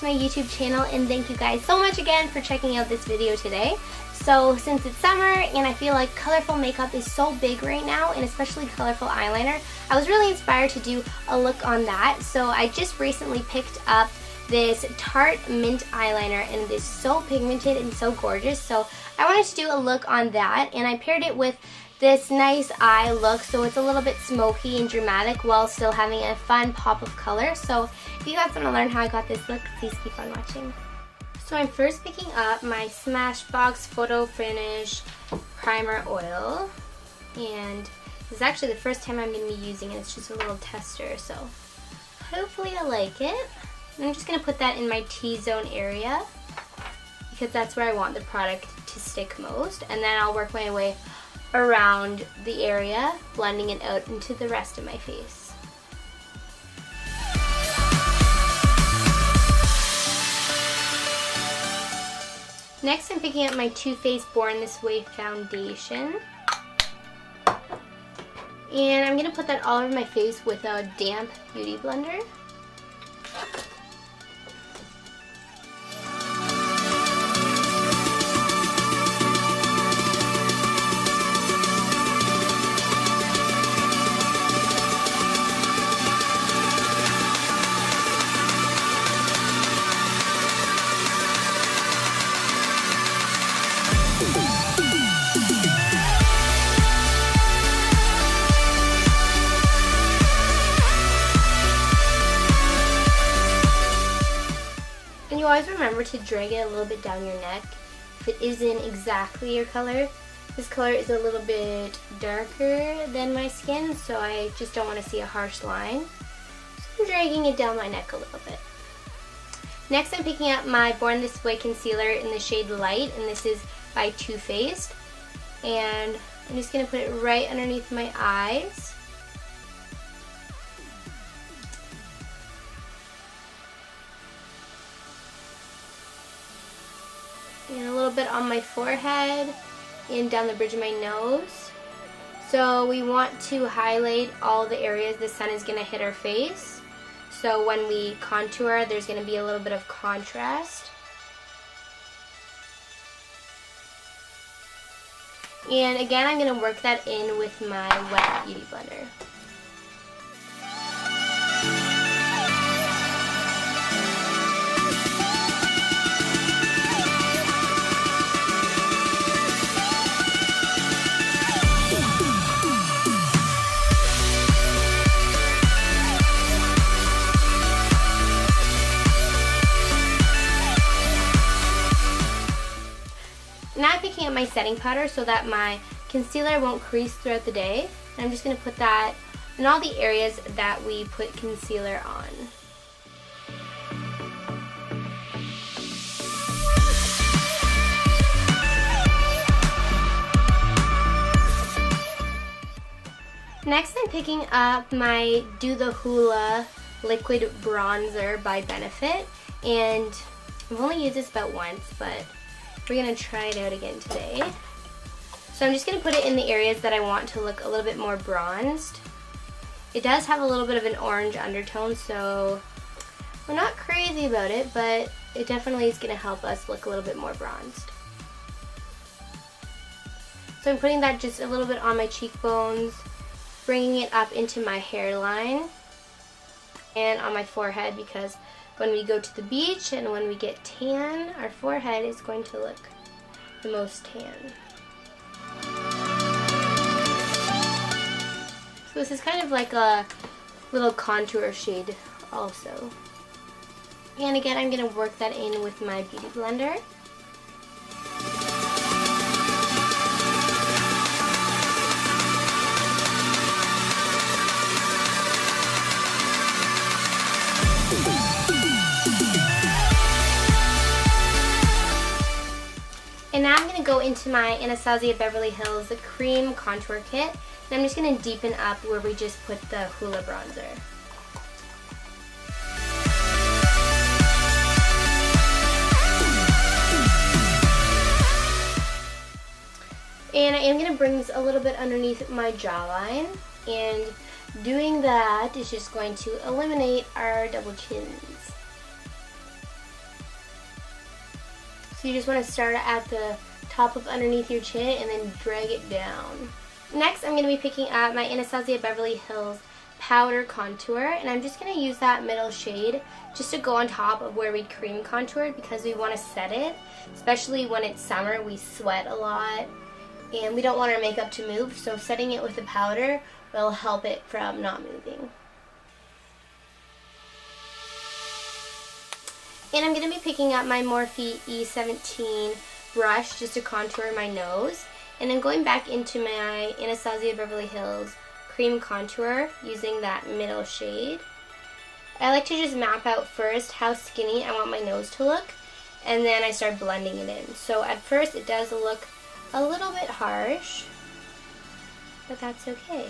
to my YouTube channel, and thank you guys so much again for checking out this video today. So since it's summer and I feel like colorful makeup is so big right now, and especially colorful eyeliner, I was really inspired to do a look on that. So I just recently picked up this Tarte mint eyeliner, and it is so pigmented and so gorgeous. So I wanted to do a look on that, and I paired it with this nice eye look, so it's a little bit smoky and dramatic while still having a fun pop of color. So if you guys want to learn how I got this look, please keep on watching. So I'm first picking up my SmashBox Photo Finish Primer Oil, and this is actually the first time I'm going to be using it. It's just a little tester, so hopefully I like it. I'm just going to put that in my T-zone area because that's where I want the product to stick most, and then I'll work my way around the area, blending it out into the rest of my face. Next, I'm picking up my Too Faced Born This Way foundation, and I'm going to put that all over my face with a damp beauty blender. You always remember to drag it a little bit down your neck if it isn't exactly your color. This color is a little bit darker than my skin, so I just don't want to see a harsh line. So I'm dragging it down my neck a little bit. Next, I'm picking up my Born This Way concealer in the shade Light, and this is by Too Faced. And I'm just going to put it right underneath my eyes. And a little bit on my forehead and down the bridge of my nose. So we want to highlight all the areas the sun is going to hit our face. So when we contour, there's going to be a little bit of contrast. And again, I'm going to work that in with my wet beauty blender. Now I'm picking up my setting powder so that my concealer won't crease throughout the day. And I'm just going to put that in all the areas that we put concealer on. Next, I'm picking up my Do the Hula Liquid Bronzer by Benefit. And I've only used this about once, but we're going to try it out again today. So I'm just going to put it in the areas that I want to look a little bit more bronzed. It does have a little bit of an orange undertone, so we're not crazy about it, but it definitely is going to help us look a little bit more bronzed. So I'm putting that just a little bit on my cheekbones, bringing it up into my hairline and on my forehead, because when we go to the beach and when we get tan, our forehead is going to look the most tan. So this is kind of like a little contour shade also. And again, I'm going to work that in with my beauty blender. And now I'm going to go into my Anastasia Beverly Hills Cream Contour Kit, and I'm just going to deepen up where we just put the Hula Bronzer. And I am going to bring this a little bit underneath my jawline, and doing that is just going to eliminate our double chins. So you just want to start at the top of underneath your chin and then drag it down. Next, I'm going to be picking up my Anastasia Beverly Hills Powder Contour, and I'm just going to use that middle shade just to go on top of where we cream contoured, because we want to set it, especially when it's summer. We sweat a lot and we don't want our makeup to move, so setting it with the powder will help it from not moving. And I'm going to be picking up my Morphe E17 brush just to contour my nose, and then going back into my Anastasia Beverly Hills Cream Contour using that middle shade. I like to just map out first how skinny I want my nose to look, and then I start blending it in. So at first it does look a little bit harsh, but that's okay.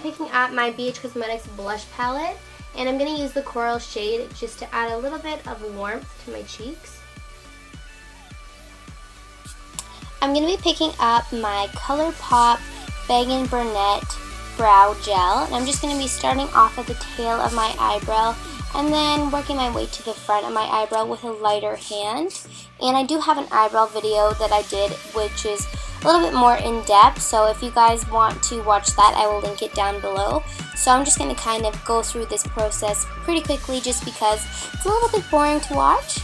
Picking up my BH Cosmetics blush palette, and I'm going to use the coral shade just to add a little bit of warmth to my cheeks. I'm going to be picking up my Colourpop Bangin Brunette brow gel, and I'm just going to be starting off at the tail of my eyebrow and then working my way to the front of my eyebrow with a lighter hand. And I do have an eyebrow video that I did, which is a little bit more in depth, so if you guys want to watch that, I will link it down below. So I'm just going to kind of go through this process pretty quickly just because it's a little bit boring to watch.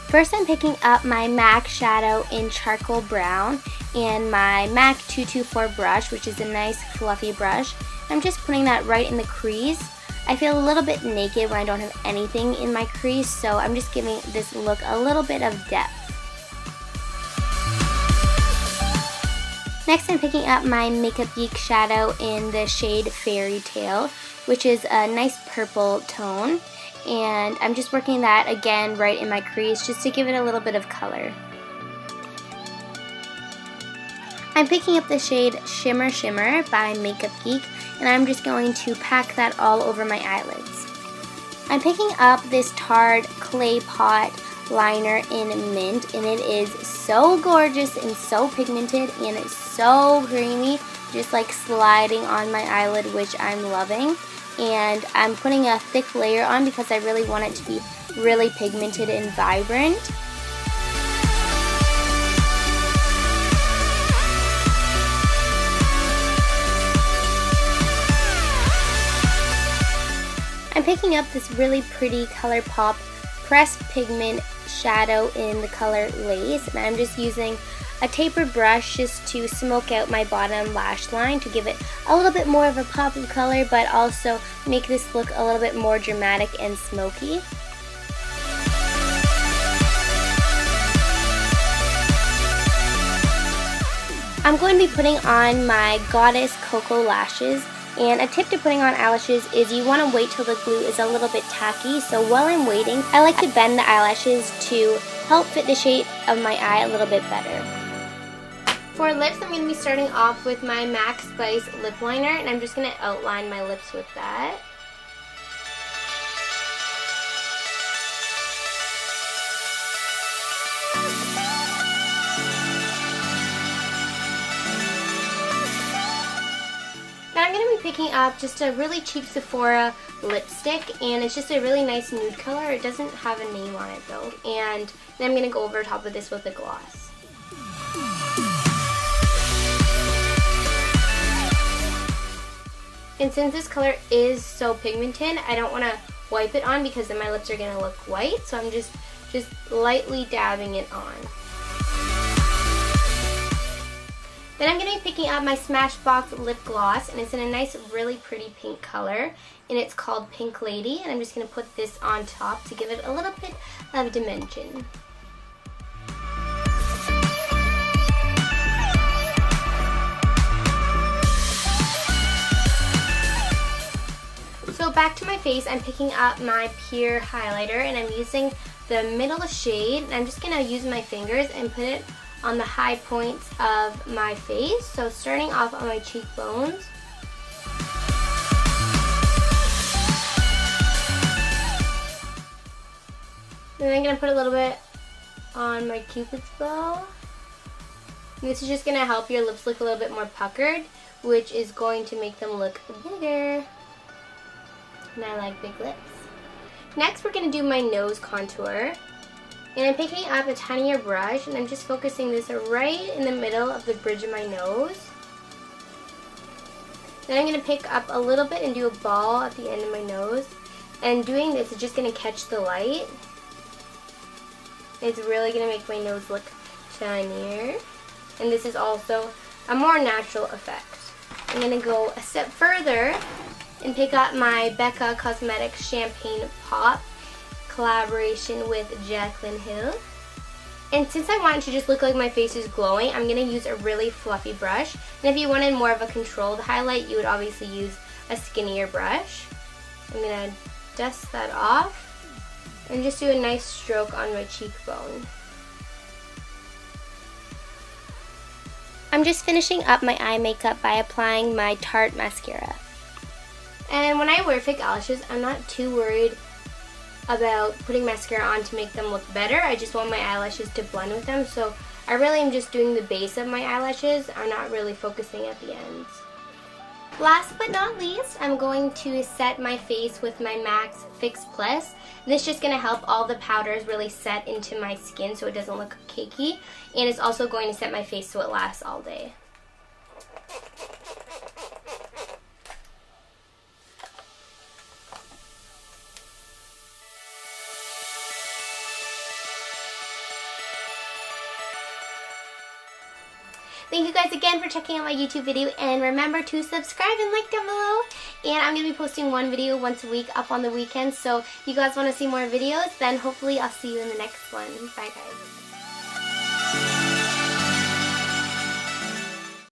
First, I'm picking up my MAC shadow in charcoal brown and my MAC 224 brush, which is a nice fluffy brush. I'm just putting that right in the crease. I feel a little bit naked when I don't have anything in my crease, so I'm just giving this look a little bit of depth. Next, I'm picking up my Makeup Geek shadow in the shade Fairy Tale, which is a nice purple tone. And I'm just working that again right in my crease just to give it a little bit of color. I'm picking up the shade Shimmer Shimmer by Makeup Geek, and I'm just going to pack that all over my eyelids. I'm picking up this Tarte Clay Pot liner in mint, and it is so gorgeous and so pigmented, and it's so creamy, just like sliding on my eyelid, which I'm loving. And I'm putting a thick layer on because I really want it to be really pigmented and vibrant. I'm picking up this really pretty Colourpop Pressed pigment shadow in the color Lace, and I'm just using a taper brush just to smoke out my bottom lash line to give it a little bit more of a pop of color, but also make this look a little bit more dramatic and smoky. I'm going to be putting on my Godess KOKO lashes. And a tip to putting on eyelashes is you want to wait till the glue is a little bit tacky. So while I'm waiting, I like to bend the eyelashes to help fit the shape of my eye a little bit better. For lips, I'm going to be starting off with my MAC Spice lip liner, and I'm just going to outline my lips with that. I'm going to be picking up just a really cheap Sephora lipstick, and it's just a really nice nude color. It doesn't have a name on it though. And then I'm going to go over top of this with a gloss. And since this color is so pigmented, I don't want to wipe it on because then my lips are going to look white. So I'm just lightly dabbing it on. Then I'm going to be picking up my Smashbox lip gloss, and it's in a nice, really pretty pink color, and it's called Pink Lady, and I'm just going to put this on top to give it a little bit of dimension. So back to my face, I'm picking up my Pure highlighter, and I'm using the middle shade, and I'm just going to use my fingers and put it on the high points of my face. So starting off on my cheekbones. And then I'm going to put a little bit on my Cupid's bow. And this is just going to help your lips look a little bit more puckered, which is going to make them look bigger. And I like big lips. Next, we're going to do my nose contour. And I'm picking up a tinier brush, and I'm just focusing this right in the middle of the bridge of my nose. Then I'm going to pick up a little bit and do a ball at the end of my nose. And doing this is just going to catch the light. It's really going to make my nose look shinier. And this is also a more natural effect. I'm going to go a step further and pick up my Becca Cosmetics Champaign Pop collaboration with Jaclyn Hill. And since I want it to just look like my face is glowing, I'm going to use a really fluffy brush. And if you wanted more of a controlled highlight, you would obviously use a skinnier brush. I'm going to dust that off and just do a nice stroke on my cheekbone. I'm just finishing up my eye makeup by applying my Tarte mascara. And when I wear fake eyelashes, I'm not too worried about putting mascara on to make them look better. I just want my eyelashes to blend with them, so I really am just doing the base of my eyelashes. I'm not really focusing at the ends. Last but not least, I'm going to set my face with my MAC Fix Plus. This is just going to help all the powders really set into my skin so it doesn't look cakey, and it's also going to set my face so it lasts all day. Thank you guys again for checking out my YouTube video, and remember to subscribe and like down below. And I'm going to be posting one video once a week up on the weekends, so if you guys want to see more videos, then hopefully I'll see you in the next one. Bye guys.